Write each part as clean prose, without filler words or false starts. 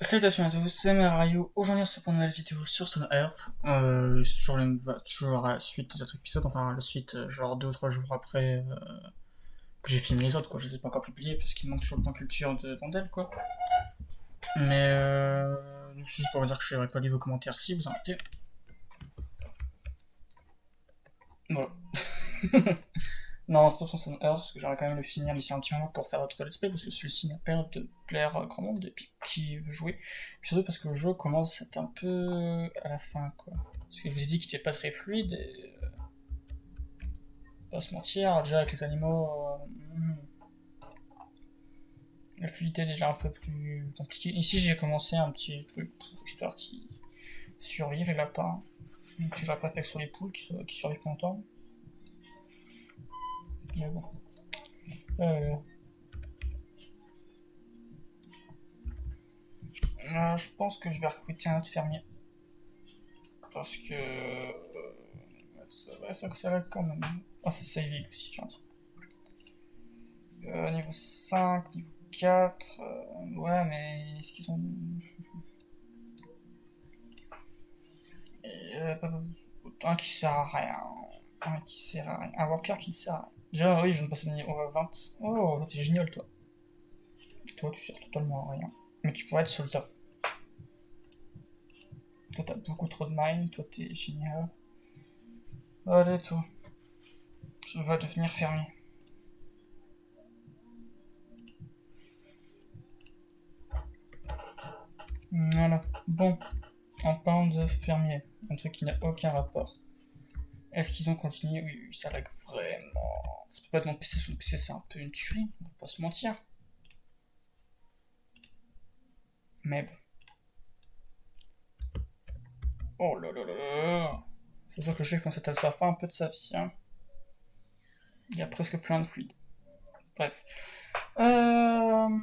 Salutations à tous, c'est Mario. Aujourd'hui on se retrouve pour une nouvelle vidéo sur Son Earth. C'est toujours à la suite des autres épisodes, enfin la suite genre 2 ou 3 jours après que j'ai filmé les autres quoi. Je les ai pas encore publiés parce qu'il manque toujours le plan culture de Vandel quoi. Mais donc, c'est juste pour vous dire que je n'aurai pas lu vos commentaires si vous en mettez. Voilà. Non, c'est pas sur Son Earth parce que j'aurais quand même le finir d'ici un petit moment pour faire autre let's play parce que celui-ci n'a pas l'air de plaire à grand monde depuis qui veut jouer. Puis surtout parce que le jeu commence à être un peu à la fin quoi. Parce que je vous ai dit qu'il était pas très fluide et pas se mentir, déjà avec les animaux, la fluidité est déjà un peu plus compliquée. Ici j'ai commencé un petit truc histoire qu'ils survivent les lapins. Donc j'aurais pas fait que sur les poules qui survivent longtemps. Mais bon. Euh, je pense que je vais recruter un autre fermier. Parce que. Ça va quand même. Ah, c'est saving aussi, gentil. Niveau 5, niveau 4. Ouais, mais est-ce qu'ils ont. Euh, un qui sert à rien. Un qui sert à rien. Un worker qui ne sert à rien. Déjà, oui, je viens de passer niveau 20. Oh, t'es génial, toi. Toi, tu sers totalement à rien. Mais tu pourrais être soldat. Toi, t'as beaucoup trop de mine. Toi, t'es génial. Allez, toi. Tu vas devenir fermier. Voilà. Bon, en parlant de fermier, un truc qui n'a aucun rapport. Est-ce qu'ils ont continué? Oui, oui, ça lag vraiment. Ça peut pas être mon PC sous le PC, c'est un peu une tuerie, on va pas se mentir. Mais bon. Oh là là là là. C'est sûr que le jeu commence à sa fin un peu de sa vie. Hein. Il y a presque plein de fluide. Bref. On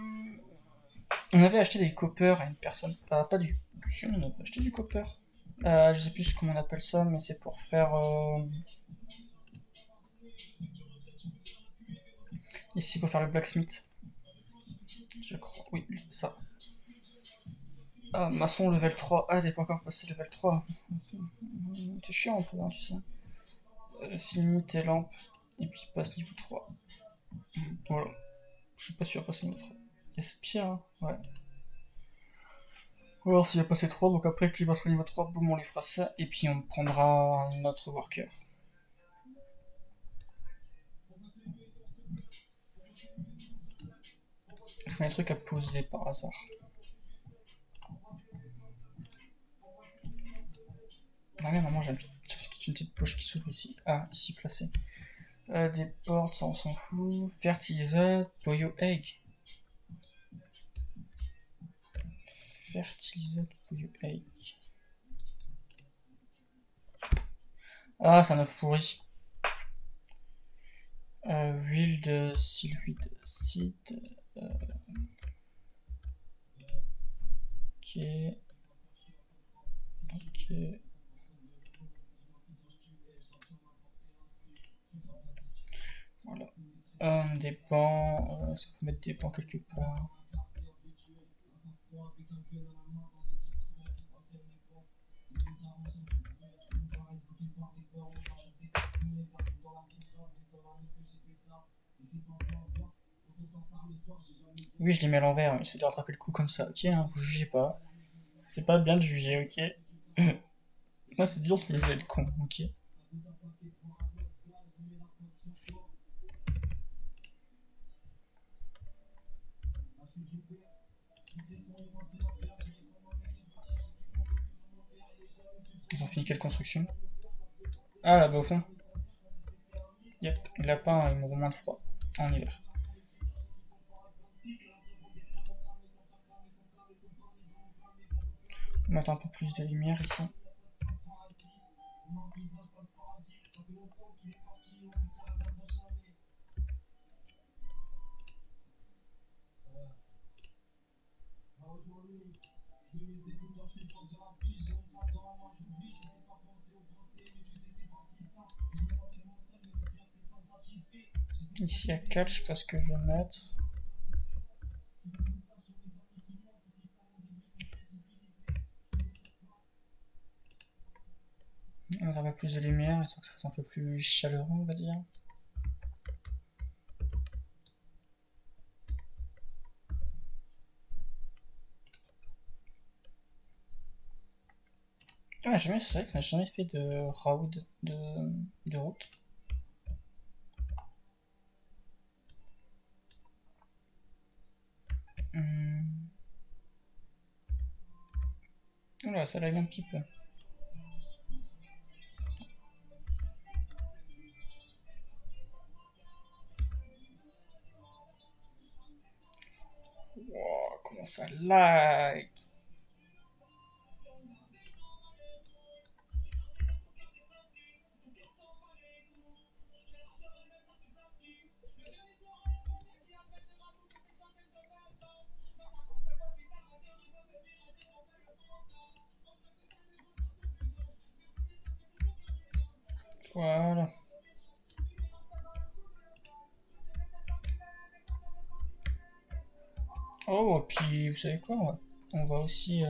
avait acheté des coppers à une personne. Pas du. Si, on avait acheté du copper. Je sais plus comment on appelle ça, mais c'est pour faire. Ici, pour faire le blacksmith. Je crois. Oui, ça. Ah, maçon level 3. Ah, t'es pas encore passé level 3. T'es chiant un peu, hein, tu sais. Finis tes lampes. Et puis passe niveau 3. Voilà. Je suis pas sûr de passer niveau 3. Et c'est pire, hein. Ouais. On va voir s'il va passer 3. Donc après qu'il passera niveau 3, boum, on lui fera ça. Et puis on prendra un autre worker. Est-ce qu'on a des trucs à poser par hasard? Ah mais maman, j'ai une petite poche qui s'ouvre ici. Ah, ici placée. Des portes, ça on s'en fout. Fertiliser, boyau egg. Fertiliser, boyau egg. Ah, c'est un œuf pourri. Huile de sylvide acide. Ok. Ok. Voilà. Des bancs. Est-ce qu'on peut mettre des bancs quelque part? Oui, je les mets à l'envers, mais c'est de rattraper le coup comme ça, ok, hein, vous jugez pas. C'est pas bien de juger, ok. Moi, c'est dur que je vais être con, ok. Ils ont fini quelle construction? Ah, là-bas au fond. Yep, les lapins, ils mourront moins de froid en hiver. On va mettre un peu plus de lumière ici. Ici à 4, je sais pas ce que je vais mettre. On va mettre un peu plus de lumière, histoire que ça fasse un peu plus chaleureux, on va dire. Ah, jamais, c'est vrai qu'on n'a jamais fait de road, de route. Hmm. Oula, ça lag un petit peu. Wow, comment ça lag! Voilà. Oh, et puis vous savez quoi, on va aussi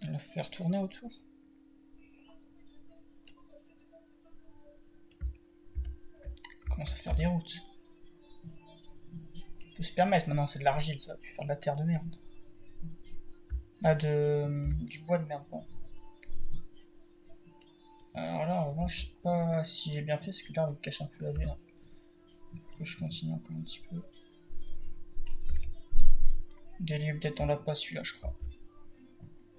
la faire tourner autour. On commence à faire des routes. On peut se permettre maintenant, c'est de l'argile, ça va plus faire de la terre de merde. Ah, du bois de merde, bon. Alors là, moi, je sais pas si j'ai bien fait, parce que là, on cache un peu la vue. Là. Faut que je continue encore un petit peu. Délai, peut-être on l'a pas celui-là, je crois.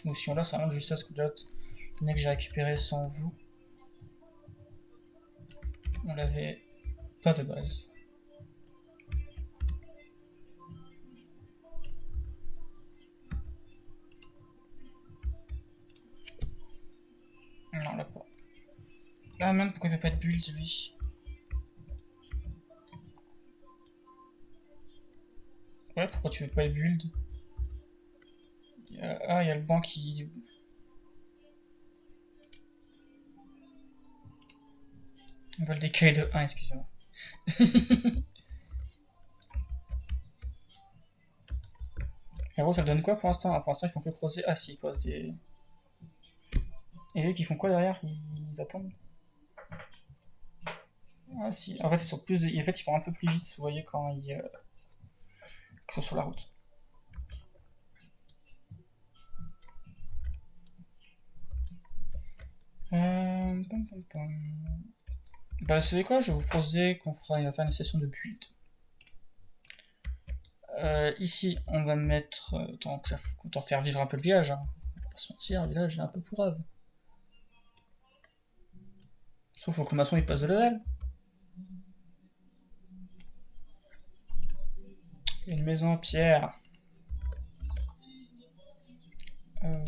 Ou si on l'a, ça monte juste à ce que l'autre. Dès que j'ai récupéré sans vous, on l'avait pas de base. Non, on l'a pas. Ah merde, pourquoi il peut pas être build lui? Ouais, pourquoi tu veux pas être build? Ah, il y a le banc qui. On va le décaler de 1, excusez-moi. Et gros, ça le donne quoi pour l'instant? Ah, pour l'instant, ils font que creuser. Ah, si, ils posent des. Et eux qui font quoi derrière? Ils attendent. Ah, si. En fait, ils sont plus de. En fait, ils font un peu plus vite, vous voyez, quand ils sont sur la route. Pom, pom, pom. Bah, c'est quoi? Je vais vous proposer qu'on fera une session de build. Ici, on va mettre. Autant faire vivre un peu le village. Hein. On va pas se mentir, le village est un peu pourrave. Sauf faut que le maçon il passe de level. Une maison en pierre. Euh,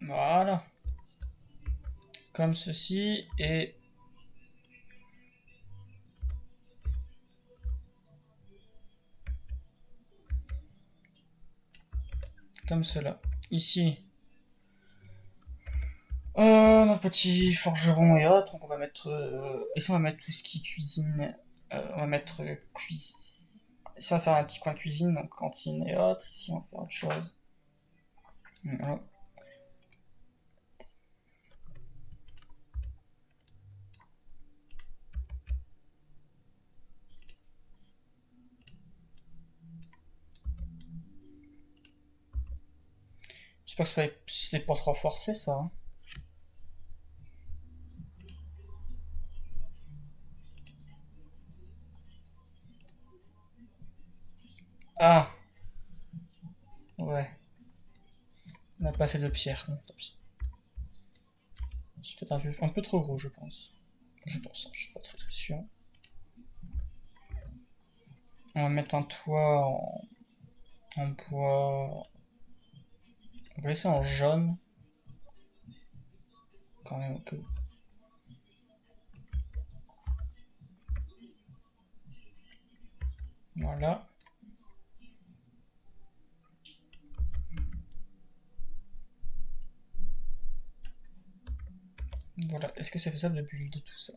voilà. Comme ceci. Et. Comme cela. Ici. Notre petit forgeron et autres. Donc on va mettre. Ici on va mettre tout ce qui est cuisine. On va mettre cuisine. Ici on va faire un petit coin cuisine, donc cantine et autres. Ici on va faire autre chose. Voilà. J'espère que c'était pas trop forcé ça. Hein. Ah, ouais. On a pas assez de pierre. Bon, tant pis. C'est peut-être un peu trop gros, je pense. Je pense, hein, je suis pas très sûr. On va mettre un toit en bois. On va laisser en jaune. Quand même, ok. Voilà. Voilà, est-ce que c'est faisable de build tout ça?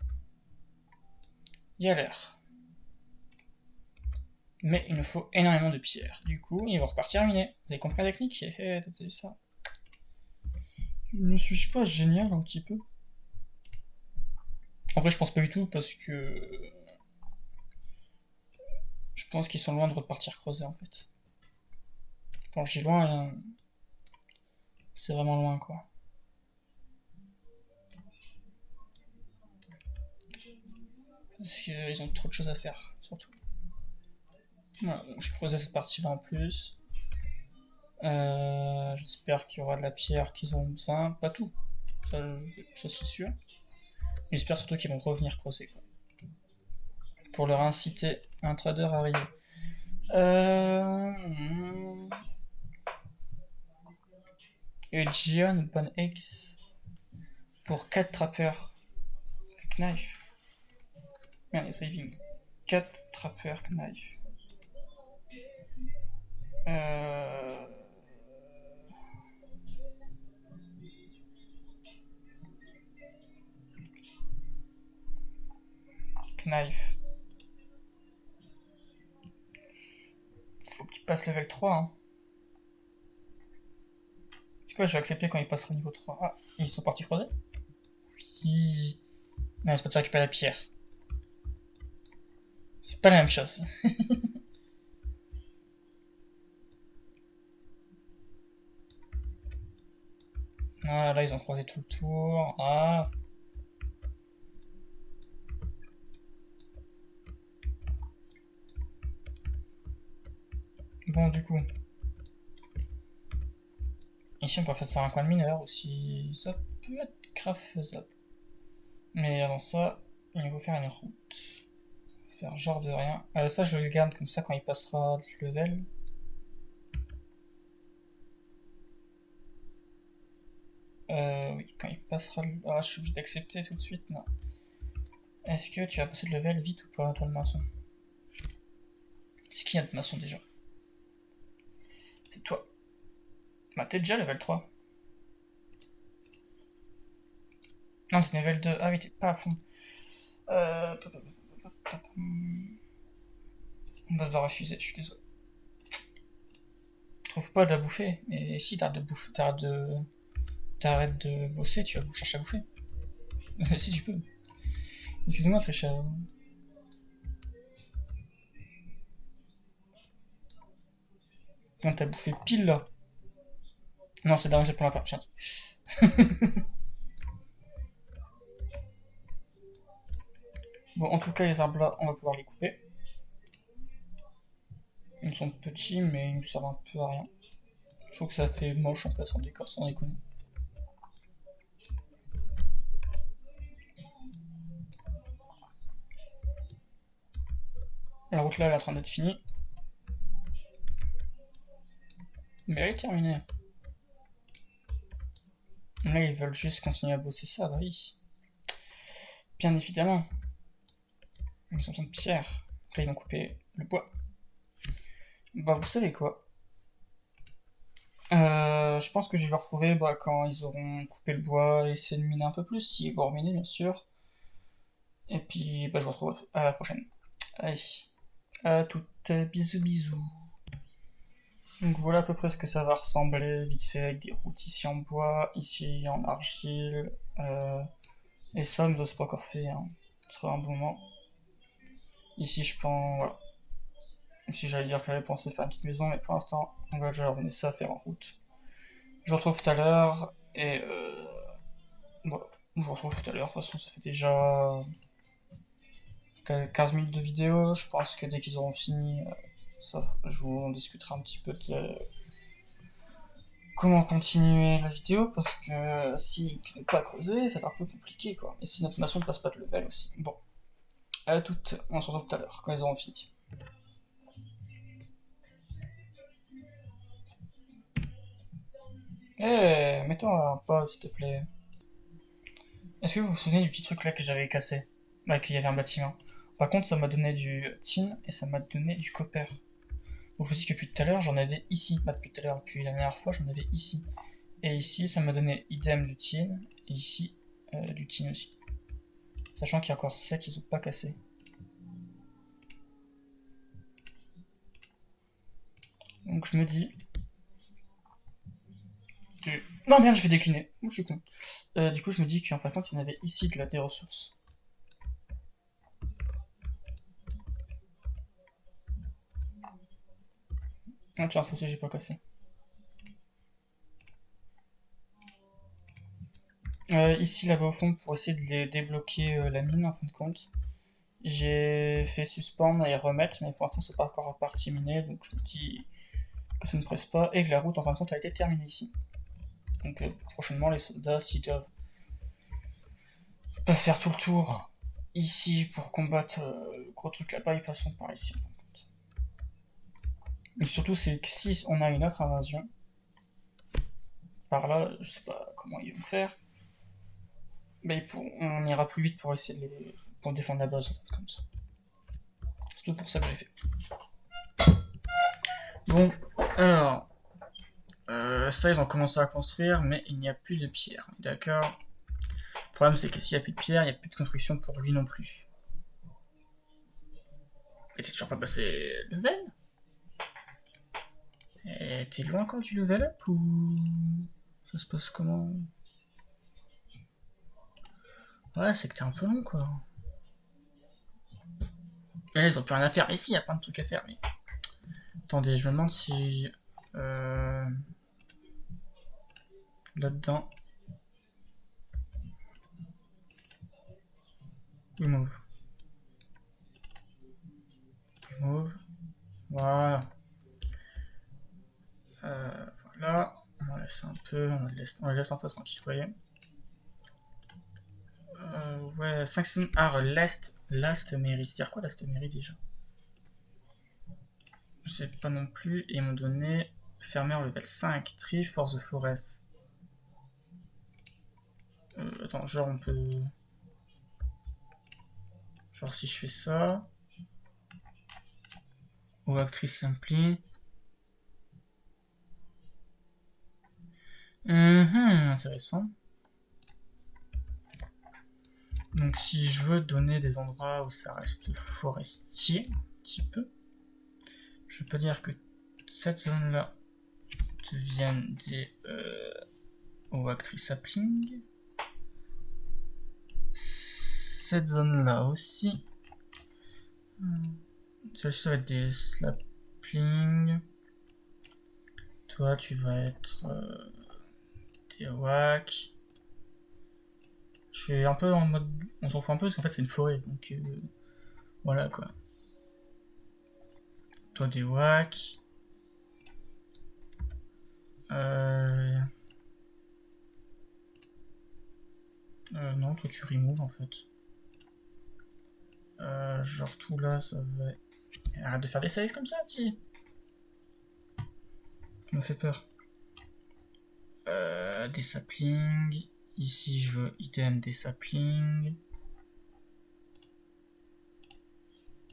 Il y a l'air. Mais il nous faut énormément de pierres. Du coup, il va repartir miné. Vous avez compris la technique? T'as ça. Ne suis-je pas génial un petit peu? En vrai, je pense pas du tout parce que je pense qu'ils sont loin de repartir creuser en fait. Quand je dis loin, c'est vraiment loin quoi. Parce qu'ils ont trop de choses à faire, surtout. Voilà, donc je creusé cette partie-là en plus. J'espère qu'il y aura de la pierre qu'ils ont besoin. Pas tout, ça c'est sûr. J'espère surtout qu'ils vont revenir creuser quoi. Pour leur inciter un trader à arriver. Gion, Bon X pour 4 trappeurs. Knife. Merde, il y a saving. 4 trappeurs knife. Knife. Faut qu'il passe level 3. Hein. C'est quoi, je vais accepter quand il passera niveau 3. Ah, ils sont partis creuser? Oui. Non, c'est pas de récupérer la pierre. C'est pas la même chose. Ah, là, ils ont croisé tout le tour. Ah. Bon, du coup. Ici, on peut faire un coin de mineur aussi. Ça peut être grave faisable. Mais avant ça, il faut faire une route. Faire genre de rien. Ça, je le garde comme ça quand il passera le level. Oui, quand il passera le... Ah, je suis obligé d'accepter tout de suite, non. Est-ce que tu vas passer le level vite ou pas, toi le maçon? C'est qui notre maçon déjà? C'est toi. Bah t'es déjà level 3. Non, c'est level 2. Ah oui, t'es pas à fond. On va devoir refuser, je suis désolé. Je trouve pas de la bouffer. Mais si t'arrêtes de bouffer, t'arrêtes de bosser, tu vas chercher à bouffer. Si tu peux. Excuse-moi, très cher. Non, t'as bouffé pile là. Non, c'est danger pour la part. Bon, en tout cas, les arbres là, on va pouvoir les couper. Ils sont petits, mais ils nous servent un peu à rien. Je trouve que ça fait moche en fait, sans décor, sans déconner. La route là, elle est en train d'être finie. Mais elle est terminée. Là, ils veulent juste continuer à bosser ça, bah oui. Bien évidemment. Ils ont besoin de pierre. Là, ils vont couper le bois. Bah, vous savez quoi? Je pense que je vais les retrouver quand ils auront coupé le bois et essayé de miner un peu plus, s'ils vont reminer, bien sûr. Et puis, je vous retrouve à la prochaine. Allez, à toutes, bisous bisous. Donc voilà à peu près ce que ça va ressembler, vite fait, avec des routes ici en bois, ici en argile. Et ça, mais c'est pas encore fait, hein. Ce sera un bon moment. Ici, je pense, voilà. Si j'allais dire que j'avais pensé faire une petite maison, mais pour l'instant, on va déjà revenir ça faire en route. Je vous retrouve tout à l'heure, et voilà. Je vous retrouve tout à l'heure, de toute façon, ça fait déjà 15 minutes de vidéo. Je pense que dès qu'ils auront fini, je vous en discuterai un petit peu de comment continuer la vidéo, parce que si ne sont pas creusés, ça va être un peu compliqué, quoi. Et si notre nation ne passe pas de level aussi. Bon, à toutes, on se retrouve tout à l'heure, quand ils auront fini. Eh, mets-toi un pas, s'il te plaît. Est-ce que vous vous souvenez du petit truc là que j'avais cassé? Là, qu'il y avait un bâtiment. Par contre, ça m'a donné du tin et ça m'a donné du copper. Donc je me dis que depuis tout à l'heure, j'en avais ici. Pas depuis tout à l'heure, depuis la dernière fois, j'en avais ici. Et ici, ça m'a donné idem du tin. Et ici, du tin aussi. Sachant qu'il y a encore ça qu'ils ont pas cassé. Donc je me dis... Non merde, je vais décliner. Oh, je suis con. Du coup je me dis qu'en fin de compte il y en avait ici des ressources. Ah tiens, ça aussi j'ai pas cassé. Ici là-bas au fond pour essayer de les débloquer la mine en fin de compte. J'ai fait suspendre et remettre, mais pour l'instant c'est pas encore partie minée, donc je me dis que ça ne presse pas et que la route en fin de compte a été terminée ici. Donc prochainement les soldats s'ils doivent pas se faire tout le tour ici pour combattre le gros truc là-bas, ils passeront par ici en fin de compte. Mais surtout c'est que si on a une autre invasion, par là, je sais pas comment ils vont faire, mais on ira plus vite pour essayer de pour défendre la base en fin de compte. C'est tout pour ça que j'ai fait. Bon, alors, ça ils ont commencé à construire, mais il n'y a plus de pierre, d'accord. Le problème c'est que s'il n'y a plus de pierre, il n'y a plus de construction pour lui non plus. Et t'es toujours pas passé level? Et t'es loin encore du level up ou ça se passe comment? Ouais, c'est que t'es un peu long quoi. Et ils ont plus rien à faire. Ici, il y a plein de trucs à faire, mais. Attendez, je me demande si. Là-dedans. Remove. Remove. Voilà. Voilà. On enlève ça un peu. On les laisse un peu tranquille, vous voyez. Ouais, 5 art last mairie. C'est-à-dire quoi last mairie déjà? Je sais pas non plus. Et ils m'ont donné fermer level 5. Tree for the forest. Attends, genre on peut. Genre si je fais ça. Ou actrice simply. Intéressant. Donc si je veux donner des endroits où ça reste forestier, un petit peu, je peux dire que cette zone-là devienne des actrices sapling. Cette zone-là aussi. Celle-ci, ça va être des saplings. Toi, tu vas être des oak. Je suis un peu en mode. On s'en fout un peu parce qu'en fait, c'est une forêt. Donc voilà quoi. Toi, des oak. Non, toi tu remove en fait. Genre tout là, ça va. Arrête de faire des saves comme ça, tu. Ça me fait peur. Des saplings. Ici, je veux item des saplings.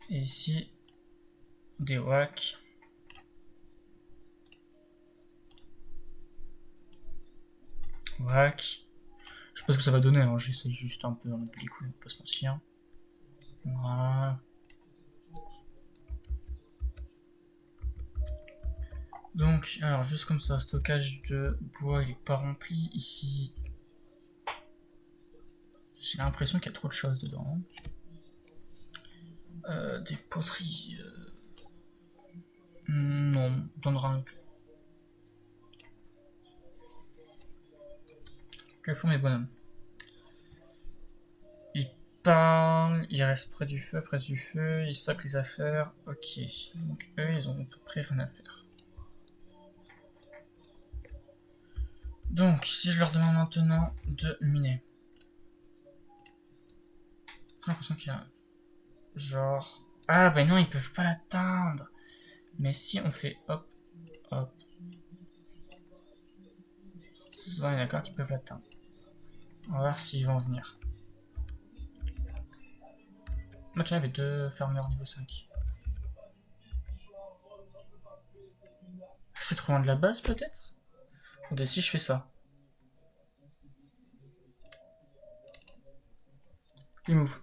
Et ici, des wacks. Wack. Je sais pas ce que ça va donner, hein. J'essaye juste un peu en les couilles, on peut se mentir. Voilà. Donc, alors juste comme ça, stockage de bois il est pas rempli ici. J'ai l'impression qu'il y a trop de choses dedans. Des poteries. Non, donnera un. Que font mes bonhommes? Ils parlent, ils restent près du feu, ils stockent les affaires. Ok, donc eux ils ont à peu près rien à faire. Donc, si je leur demande maintenant de miner. J'ai l'impression qu'il y a. Genre. Ah, ben non, ils peuvent pas l'atteindre. Mais si on fait hop, hop. Ça, on est d'accord qu'ils peuvent l'atteindre. On va voir s'ils vont venir. Moi, il y avait 2 fermeurs niveau 5. C'est trop loin de la base, peut-être? Attendez, si je fais ça. Il move.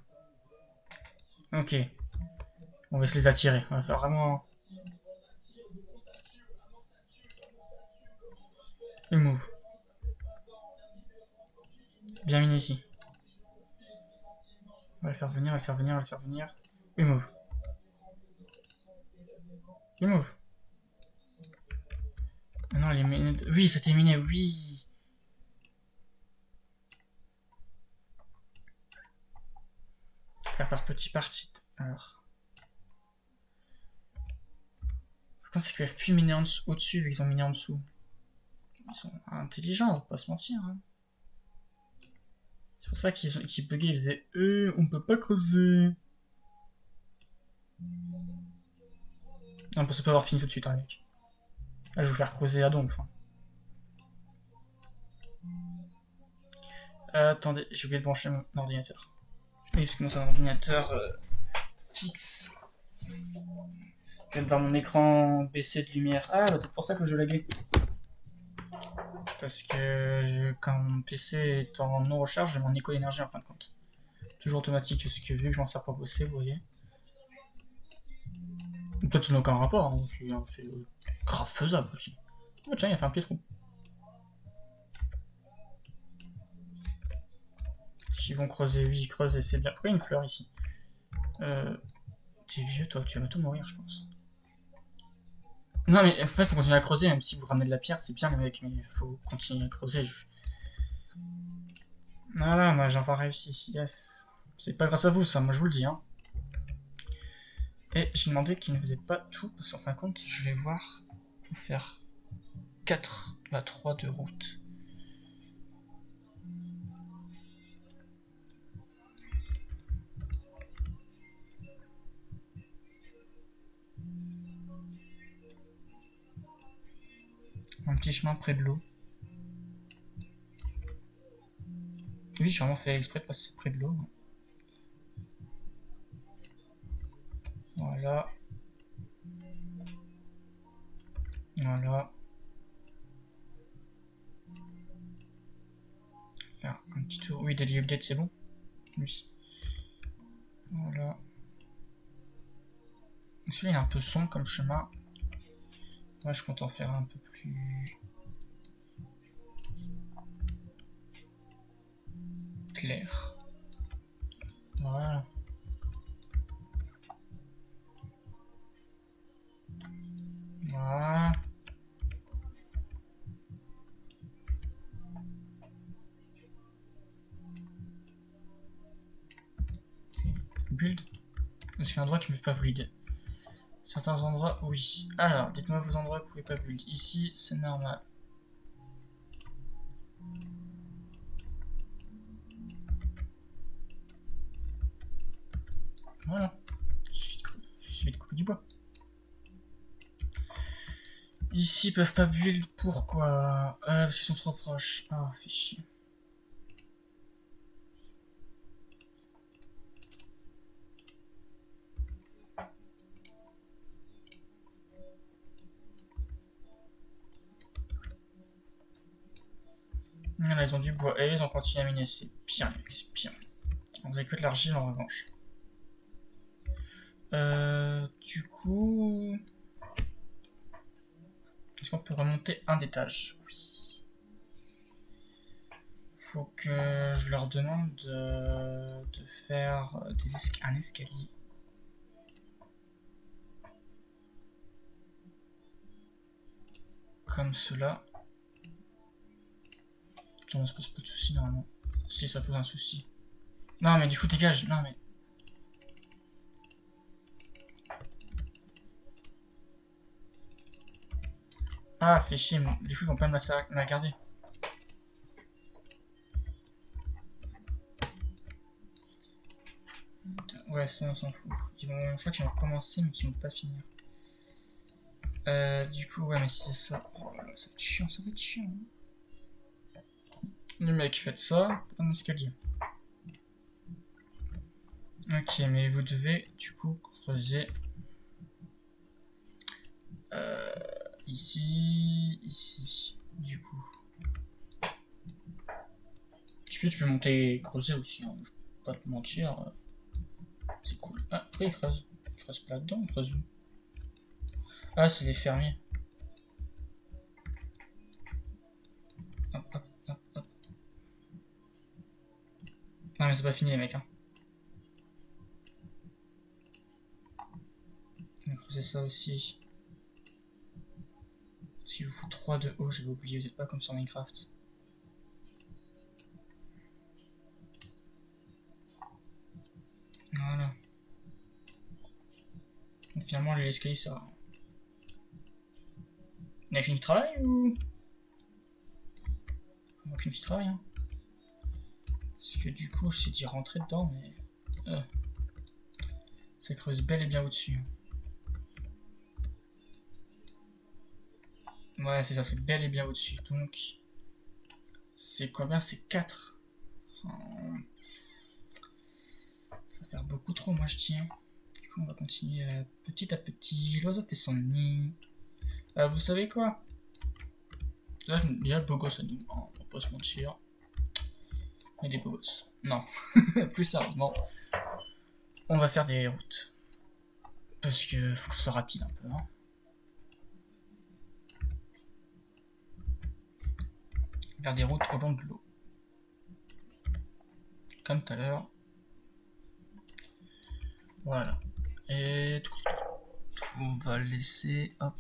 Ok. On va se les attirer. On va faire vraiment... Il move. Bien miné ici. On va le faire venir, on va le faire venir, on va le faire venir. Il move. Il move. Ah non, les miné... Oui, ça t'est miné, oui. Faire par petits parties. Alors. Quand c'est qu'ils peuvent plus miner au-dessus, vu qu'ils ont miné en dessous. Ils sont intelligents, on va pas se mentir. Hein. C'est pour ça qu'ils buggaient, ils faisaient on peut pas creuser. On peut pas avoir fini tout de suite, hein, mec. Là, je vais vous faire creuser à donf. Hein. Attendez, j'ai oublié de brancher mon ordinateur. Oui, parce que moi, c'est un ordinateur fixe. Je viens de voir mon écran baisser de lumière. Ah, bah, c'est pour ça que je laguais. Parce que quand mon PC est en non-recharge, j'ai mon éco-énergie en fin de compte. Toujours automatique, parce que vu que je m'en sers pour bosser, vous voyez. Peut-être ça n'a aucun rapport, hein. C'est grave faisable aussi. Oh tiens, il a fait un pied trou. Est-ce qu'ils vont creuser? Oui, creuser, c'est bien. Pourquoi il y a une fleur ici? T'es vieux toi, tu vas tout mourir, je pense. Non mais en fait, faut continuer à creuser, même si vous ramenez de la pierre, c'est bien les mecs, mais il faut continuer à creuser. Voilà, moi j'ai enfin réussi, yes. C'est pas grâce à vous ça, moi je vous le dis, hein. Et j'ai demandé qu'il ne faisait pas tout, parce qu'en fin de compte, je vais voir pour faire 4 à 3 de route. Un petit chemin près de l'eau. Oui, j'ai vraiment fait exprès de passer près de l'eau. Voilà. Voilà. Faire un petit tour. Oui, daily update, c'est bon? Oui. Voilà. Celui-là, il est un peu sombre comme chemin. Moi, je compte en faire un peu plus clair. Voilà. Voilà. Build. Est-ce qu'il y a un endroit qui ne peut pas build? Certains endroits, oui. Alors, dites-moi vos endroits que vous ne pouvez pas build. Ici, c'est normal. Voilà. Il suffit de couper du bois. Ici, ils peuvent pas build. Pourquoi? Parce qu'ils sont trop proches. Ah, fait chier. Là, ils ont du bois. Et ils ont continué à miner. C'est bien, mec, c'est bien. On avez que de l'argile en revanche. Du coup... Est-ce qu'on peut remonter un étage? Oui. Faut que je leur demande de faire un escalier. Comme cela. Ça ne se pose pas de soucis normalement. Si, ça pose un souci. Non mais du coup dégage, non mais... Ah, fait chier, du coup ils vont pas me la garder. Ouais, ça on s'en fout. Je crois qu'ils vont commencer mais qu'ils vont pas finir. Du coup, ouais, mais si c'est ça... Oh là là, ça va être chiant, ça va être chiant. Le mec, faites ça, faites un escalier. Ok, mais vous devez du coup creuser ici, ici, du coup. Tu peux monter et creuser aussi, hein. Pas te mentir, c'est cool. Ah, pourquoi il creuse? Il creuse pas là-dedans, il creuse où? Ah, c'est les fermiers. Hop, hop, hop, hop. Non mais c'est pas fini les mecs, hein. On va creuser ça aussi. Si vous faut 3 de haut, j'avais oublié, vous êtes pas comme sur Minecraft. Voilà. Donc, finalement, l'escalier, ça. On a fini le travail ou. On a fini le travail, hein. Parce que du coup, j'essaie d'y rentrer dedans, mais. Ça creuse bel et bien au-dessus. Ouais, c'est ça, c'est bel et bien au-dessus. Donc. C'est combien? C'est 4. Ça va faire beaucoup trop, moi je tiens. Du coup, on va continuer petit à petit. L'oiseau fait son nid. Vous savez quoi? Là, il y a le beau gosse à nous. On va pas se mentir. Il y a des beaux gosses. Non. Plus sérieusement. On va faire des routes. Parce que faut que ce soit rapide un peu. Hein. Faire des routes au long de l'eau. Comme tout à l'heure. Voilà. Et on va laisser. Hop.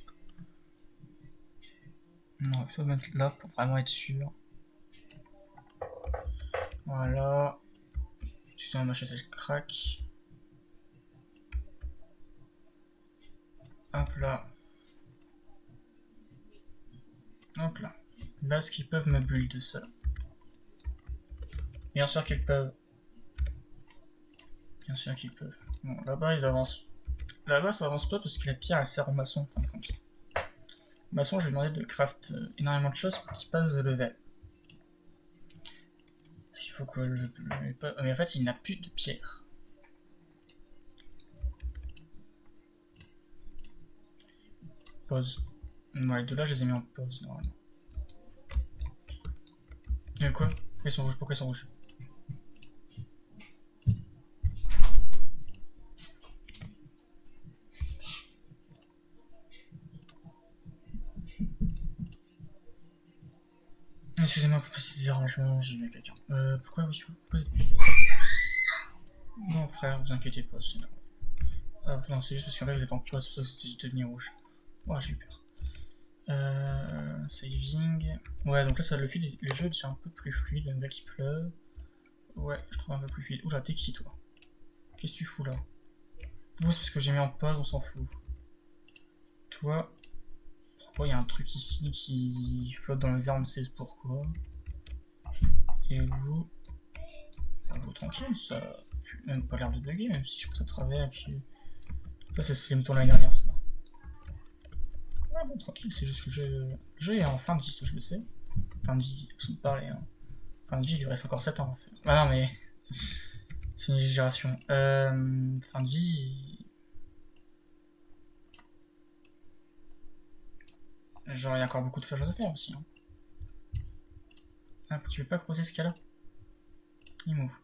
Non, on va plutôt mettre là pour vraiment être sûr. Voilà. Tu ma chaise elle craque. Hop là. Hop là. Là, est-ce qu'ils peuvent me build ça? Bien sûr qu'ils peuvent. Bien sûr qu'ils peuvent. Bon, là-bas, ils avancent. Là-bas, ça avance pas parce que la pierre, elle sert au maçon. Enfin, tranquille. Le maçon, je lui ai demandé de craft énormément de choses pour qu'il passe de level. Il faut que mais en fait, il n'a plus de pierre. Pause. Ouais, de là, je les ai mis en pause, normalement. Quoi? Pourquoi ils sont rouges? Pourquoi ils sont rouges? Excusez-moi pour ces dérangements, j'ai mis quelqu'un. Pourquoi oui, pourquoi... Non frère, vous inquiétez pas, c'est normal. Ah non, c'est juste parce qu'en fait vous êtes en pause, c'est pour ça que c'était devenu rouge. Ouais, j'ai eu peur. Saving. Ouais, donc là, ça, le jeu est un peu plus fluide, même là qu'il pleuve. Ouais, je trouve un peu plus fluide. Oula, t'es qui toi? Qu'est-ce que tu fous là? Vous, c'est parce que j'ai mis en pause, on s'en fout. Toi, pourquoi il y a un truc ici qui flotte dans les airs, on ne sait pourquoi. Et vous, vous tranquille, ça n'a même pas l'air de bugger, même si je pense à travers. Puis... Ça, c'est Slim Tour l'année dernière, ça. Ah bon, tranquille, c'est juste que le jeu est en fin de vie, ça je le sais. Fin de vie, façon de parler. Hein. Fin de vie, il lui reste encore 7 ans à faire. Ah non, mais. C'est une exagération. Fin de vie. Genre, il y a encore beaucoup de choses à faire aussi. Hein. Ah, tu veux pas creuser ce cas-là? Il m'ouvre.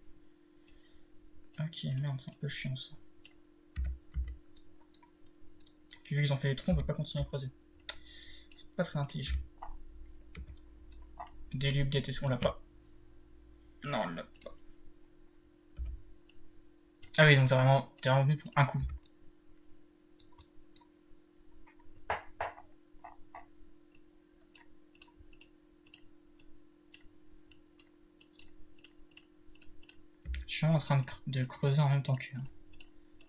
Ok, merde, c'est un peu chiant ça. Puis vu qu'ils ont fait les trous, on peut pas continuer à creuser. C'est pas très intelligent. Daily update, est-ce qu'on l'a pas? Non, on l'a pas. Ah oui, donc t'es vraiment venu pour un coup. Je suis en train de creuser en même temps que...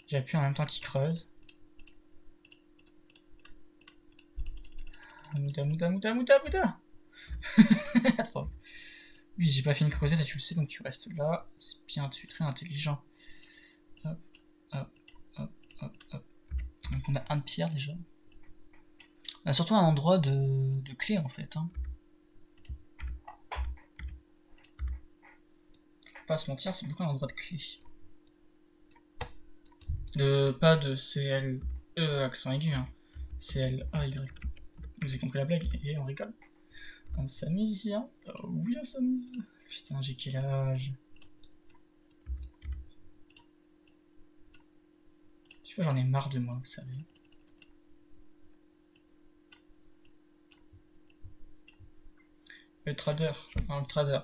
J'appuie en même temps qu'il creuse. Mouta. Attends. Oui, j'ai pas fini de creuser, ça tu le sais, donc tu restes là. C'est bien, tu es très intelligent. Hop, hop, hop, hop, hop. Donc on a un de pierre déjà. On a surtout un endroit de clé en fait. Hein. Faut pas se mentir, c'est beaucoup un endroit de clé. Pas de CLE accent aigu, hein. CLAY. Vous avez compris la blague et on rigole. On s'amuse ici, hein. Oh, oui, on s'amuse. Putain, j'ai quel âge? Tu vois, j'en ai marre de moi, vous savez. Le trader. Non, le trader.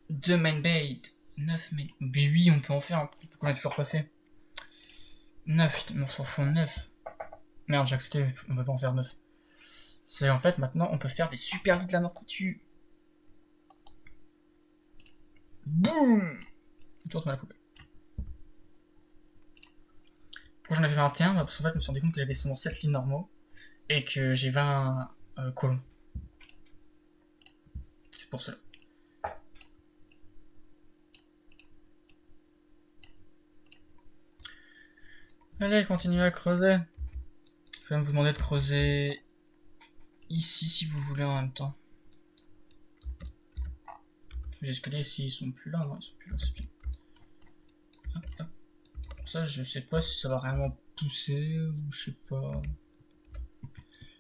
2 main bait. 9 main. Mais oui, on peut en faire. Pourquoi on l'a toujours pas fait? 9, on s'en fout 9. Merde, j'ai accepté, on peut pas en faire 9. C'est en fait maintenant, on peut faire des super lits de la mort qui tue. Boum! Tourne à la poubelle. Pourquoi j'en ai fait 21? Parce qu'en fait, je me suis rendu compte que j'avais seulement 7 lits normaux et que j'ai 20 colons. C'est pour cela. Allez, continuez à creuser. Je vais même vous demander de creuser ici si vous voulez en même temps. Les escaliers ici, ils sont plus là, non, ils sont plus là, c'est bien. Hop, hop. Ça, je sais pas si ça va vraiment pousser ou je sais pas.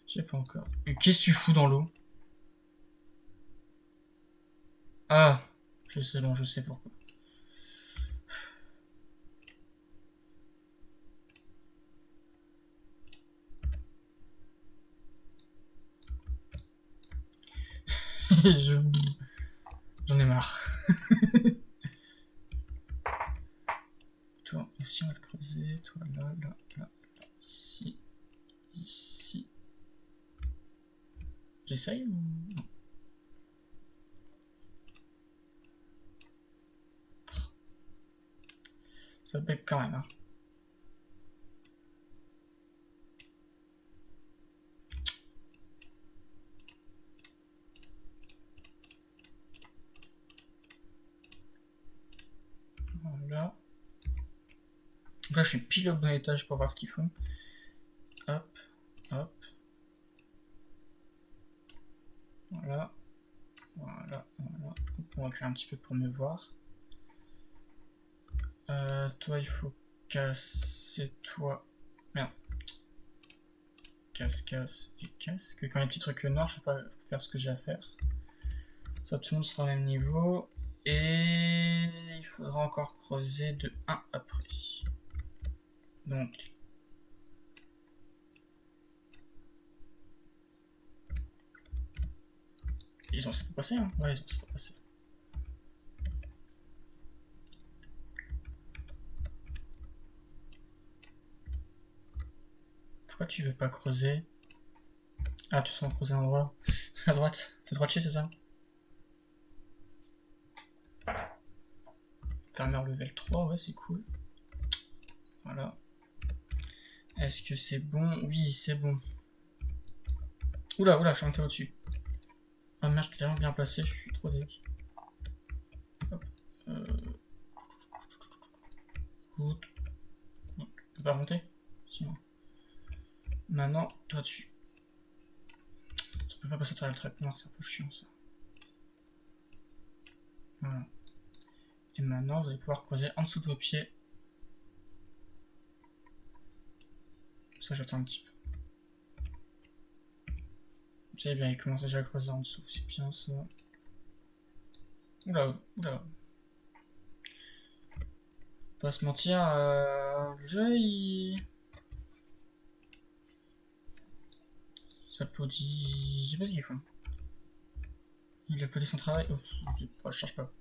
Je sais pas encore. Et qu'est-ce que tu fous dans l'eau? Ah, je sais, bon, je sais pourquoi. J'en ai marre. Toi, ici, on va te creuser. Toi, là, là, là, là. Ici. Ici. J'essaye ou non? Ça bug quand même, hein. Voilà. Donc là, je suis pile au bon étage pour voir ce qu'ils font. Hop, hop. Voilà. Voilà, voilà. On va créer un petit peu pour mieux voir. Toi, il faut casser toi. Merde. Casse, casse et casse. Que quand il y a des petits trucs noirs, je peux pas faire ce que j'ai à faire. Ça, tout le monde sera au même niveau. Et il faudra encore creuser de 1 après. Donc. Ils ont, c'est pas passé, hein? Ouais, ils ont, c'est pas passé. Pourquoi tu veux pas creuser? Ah, tu sens creuser un endroit. À droite. T'es droitier, c'est ça? Farmer level 3, ouais, c'est cool. Voilà. Est-ce que c'est bon? Oui, c'est bon. Oula, oula, je suis un peu au-dessus. Ah merde, je suis tellement bien placé, je suis trop deg. Hop. Route. Non, tu peux pas remonter? Sinon. Maintenant, toi dessus. Tu peux pas passer à travers le trap noir, c'est un peu chiant ça. Voilà. Et maintenant, vous allez pouvoir creuser en dessous de vos pieds. Ça, j'attends un petit peu. C'est bien, il commence déjà à creuser en dessous, c'est bien ça. Oula, oula. Pas se mentir, le jeu il s'applaudit. Je sais pas ce qu'ils font. Il applaudit son travail. Oh, je cherche pas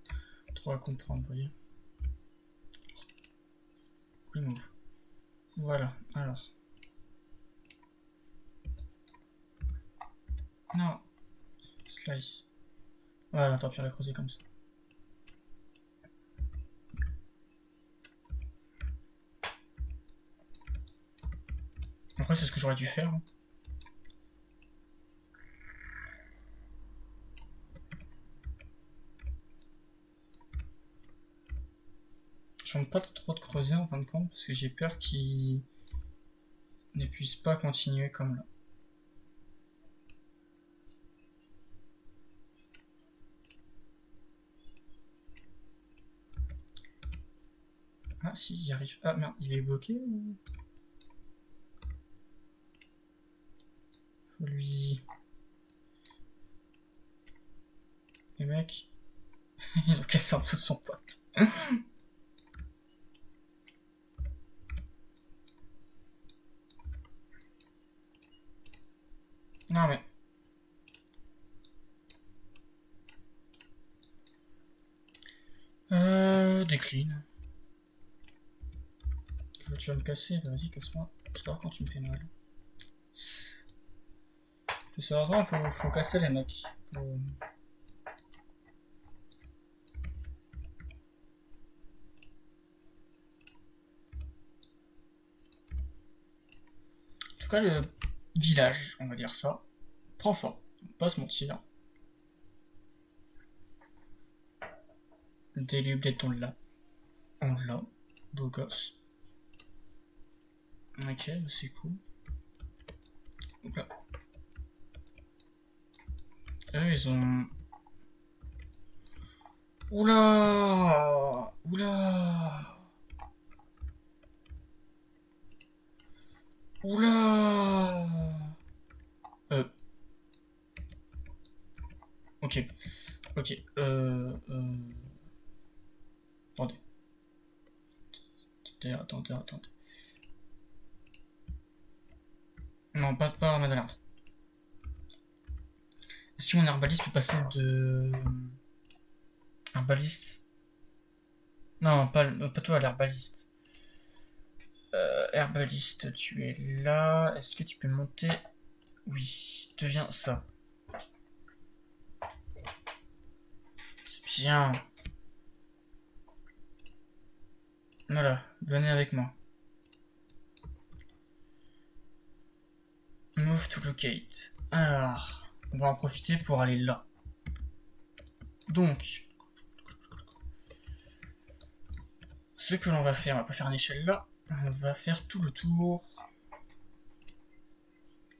trop à comprendre, vous voyez. Remove. Voilà, alors. Non. Slice. Voilà, tant pis, on l'a creusé comme ça. Après, c'est ce que j'aurais dû faire. Hein. Je tente pas trop de creuser en fin de compte, parce que j'ai peur qu'il ne puisse pas continuer comme là. Ah si, il arrive. Ah merde, il est bloqué ou... Faut lui... Les mecs... Ils ont cassé en dessous de son pote. Non mais... Décline. Tu vas me casser, vas-y casse-moi. J'adore quand tu me fais mal. Sérieusement, faut casser les mecs. En tout cas, le village, on va dire ça, prend forme. On va pas se mentir. Daily update, on l'a. On l'a. Beau gosse. Ok, c'est cool. Hop là. Eux, ils ont... Oula! Oula! Oula! Euh... Ok. Ok. Attendez. Attendez. Non, pas Armada d'alerte. Est-ce que mon herbaliste peut passer de... Herbaliste? Non, pas toi, l'herbaliste. Herbaliste, tu es là. Est-ce que tu peux monter? Oui, deviens ça. C'est bien. Voilà, venez avec moi. Move to locate. Alors, on va en profiter pour aller là. Donc, ce que l'on va faire, on va pas faire une échelle là. On va faire tout le tour.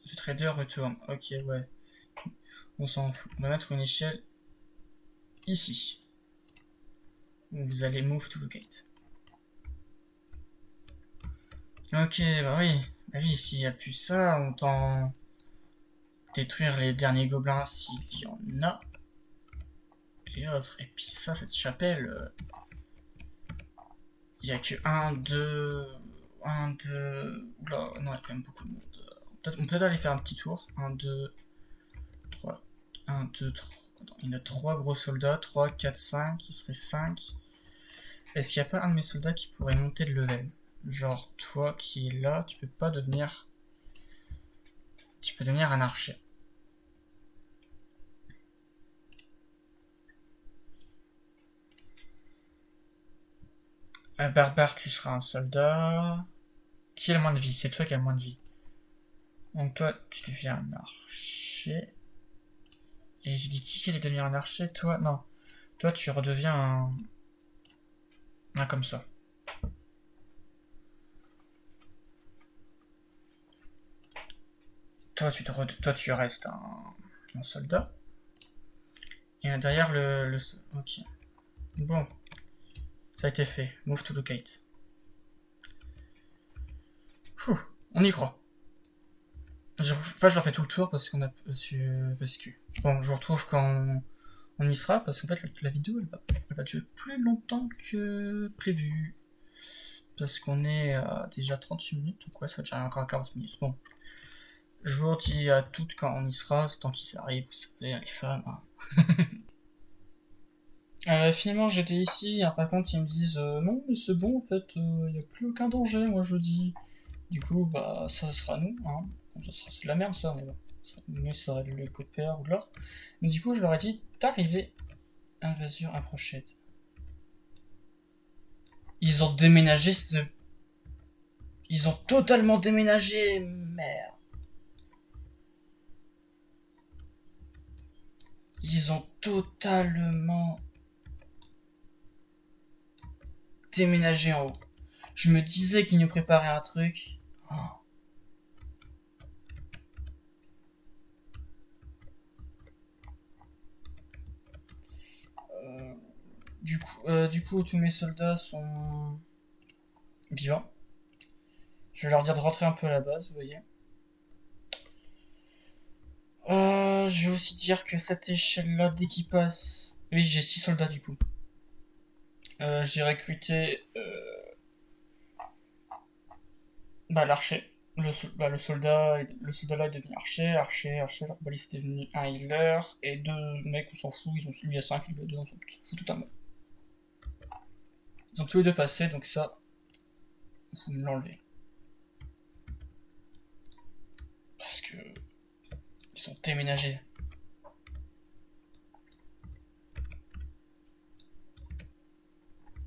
Ce trader retourne. Ok, ouais. On s'en fout. On va mettre une échelle ici. Vous allez move to locate. Ok, bah oui. Bah oui, s'il n'y a plus ça, on tend détruire les derniers gobelins s'il y en a. Et autres. Et puis ça, cette chapelle, il n'y a que 1, 2... 1, 2... Oula, non, il y a quand même beaucoup de monde. On peut peut-être aller faire un petit tour. 1, 2, 3... 1, 2, 3... Attends, il y a 3 gros soldats. 3, 4, 5. Il serait 5. Est-ce qu'il n'y a pas un de mes soldats qui pourrait monter de level? Genre, toi qui es là, tu peux pas devenir... Tu peux devenir un archer. Un barbare, tu seras un soldat. Qui a le moins de vie? C'est toi qui as le moins de vie. Donc toi, tu deviens un archer. Et j'ai dit qui allait devenir un archer? Toi, non. Toi, tu redeviens un comme ça. Toi, tu restes un soldat. Et derrière le... Ok. Bon. Ça a été fait. Move to locate. On y croit. Enfin, je leur fais tout le tour parce qu'on a... Parce que... Bon, je vous retrouve quand on y sera, parce qu'en fait, la vidéo, elle va durer plus longtemps que prévu. Parce qu'on est à déjà 38 minutes, donc ouais, ça va durer encore 40 minutes. Bon. Je vous dis à toutes quand on y sera, tant qu'il s'arrive, s'il vous plaît, les femmes. Finalement, j'étais ici, par contre, ils me disent non, mais c'est bon, en fait, il n'y a plus aucun danger, moi je dis. Du coup, bah, ça sera nous, hein. Ça sera de la merde, ça, mais bon. Mais ça aurait le copper ou de l'or. Mais du coup, je leur ai dit d'arriver. Invasion approchée. Ils ont déménagé ce. Ils ont totalement déménagé, merde. Ils ont totalement déménagé en haut. Je me disais qu'ils nous préparaient un truc. Oh. Du coup, tous mes soldats sont vivants. Je vais leur dire de rentrer un peu à la base, vous voyez. Je vais aussi dire que cette échelle-là, dès qu'il passe... Oui, j'ai 6 soldats du coup. J'ai recruté... Bah, l'archer. le soldat, là est devenu archer, l'arbaliste est devenu un healer, et deux mecs, on s'en fout, ils ont lui à 5, lui à 2, on s'en fout totalement. Ils ont tous les deux passé, donc ça, vous me l'enlevez. Parce que ils sont déménagés.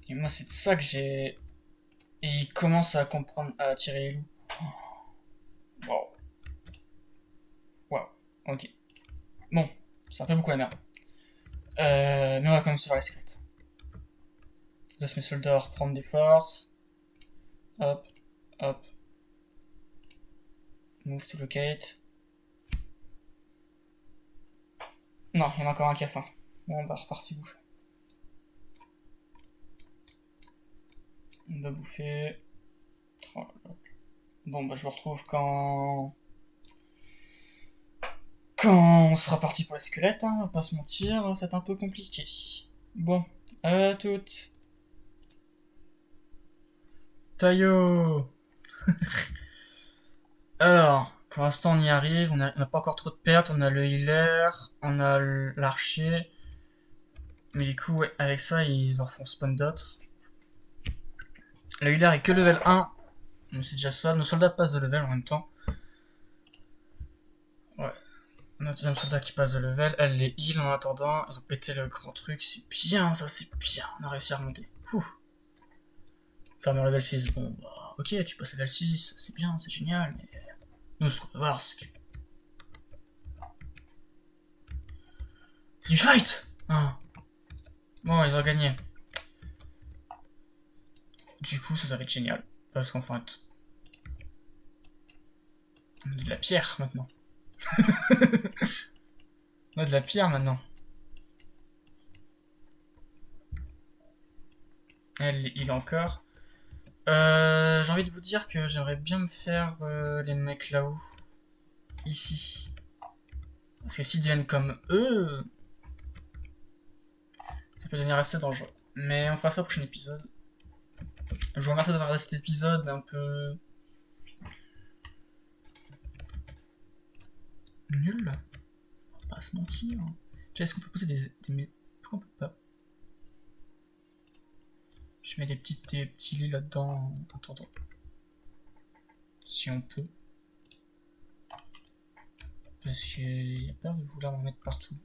Et moi, c'est de ça que j'ai. Et ils commencent à comprendre, à tirer les loups. Waouh. Waouh. Ok. Bon, c'est un peu beaucoup la merde. Mais on va quand même se faire les secrets. Laisse mes soldats reprendre des forces. Hop, hop. Move to locate. Non, il y en a encore un qui a faim. Bon, on va repartir bouffer. On va bouffer. Oh, bon, bah je vous retrouve quand on sera parti pour les squelettes, hein, on va pas se mentir, c'est un peu compliqué. Bon, à toutes. Taillot. Alors, pour l'instant on y arrive, on n'a pas encore trop de pertes, on a le healer, on a l'archer. Mais du coup, ouais, avec ça, ils en font spawn d'autres. Le healer est que level 1, donc c'est déjà ça. Nos soldats passent de level en même temps. Ouais. On a un deuxième soldat qui passe de level, elle les heal en attendant, ils ont pété le grand truc, c'est bien, ça c'est bien, on a réussi à remonter. Ouh. Fermer level 6, bon bah ok, tu passes level 6, c'est bien, c'est génial, mais nous ce qu'on va voir c'est que... C'est du fight ah. Bon, ils ont gagné. Du coup, ça va être génial, parce qu'en fait... On a de la pierre maintenant. On a de la pierre maintenant. Elle heal encore. J'ai envie de vous dire que j'aimerais bien me faire les mecs là-haut. Ici. Parce que s'ils deviennent comme eux, ça peut devenir assez dangereux. Mais on fera ça au prochain épisode. Je vous remercie d'avoir regardé cet épisode un peu... nul. On va pas se mentir. Est-ce qu'on peut poser des... Pourquoi on peut pas? Je mets des petits lits là-dedans en attendant. Si on peut. Parce qu'il y a peur de vouloir en mettre partout.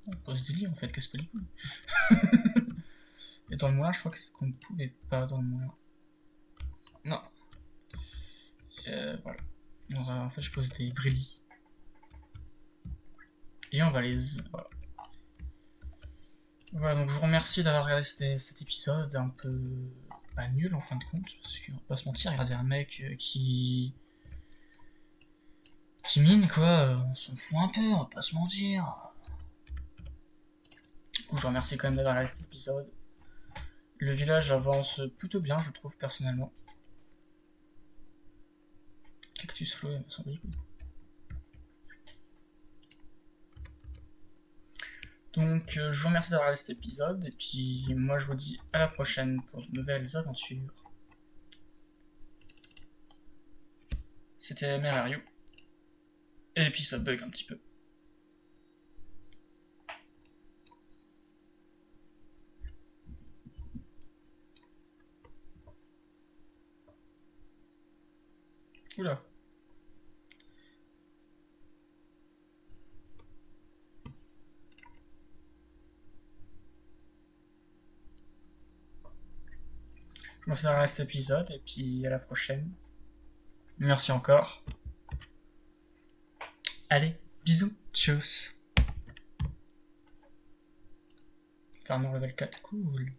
On pose des lits en fait, casse pas les couilles. Et dans le moulin, je crois qu'on ne pouvait pas dans le moulin. Non. Voilà. En fait, je pose des vrais lits. Et on va les... Voilà. Voilà, donc je vous remercie d'avoir regardé cet épisode un peu... pas nul en fin de compte. Parce qu'on va pas se mentir, regardez un mec qui mine quoi, on s'en fout un peu, on va pas se mentir. Du coup, je vous remercie quand même d'avoir regardé cet épisode. Le village avance plutôt bien, je trouve, personnellement. Cactus flow, il me semble. Donc, je vous remercie d'avoir regardé cet épisode, et puis moi je vous dis à la prochaine pour de nouvelles aventures. C'était Merario. Et puis ça bug un petit peu. Oula. Je vous remercie d'avoir regardé cet épisode, et puis à la prochaine. Merci encore. Allez, bisous, tchuss. Farmer level 4, cool.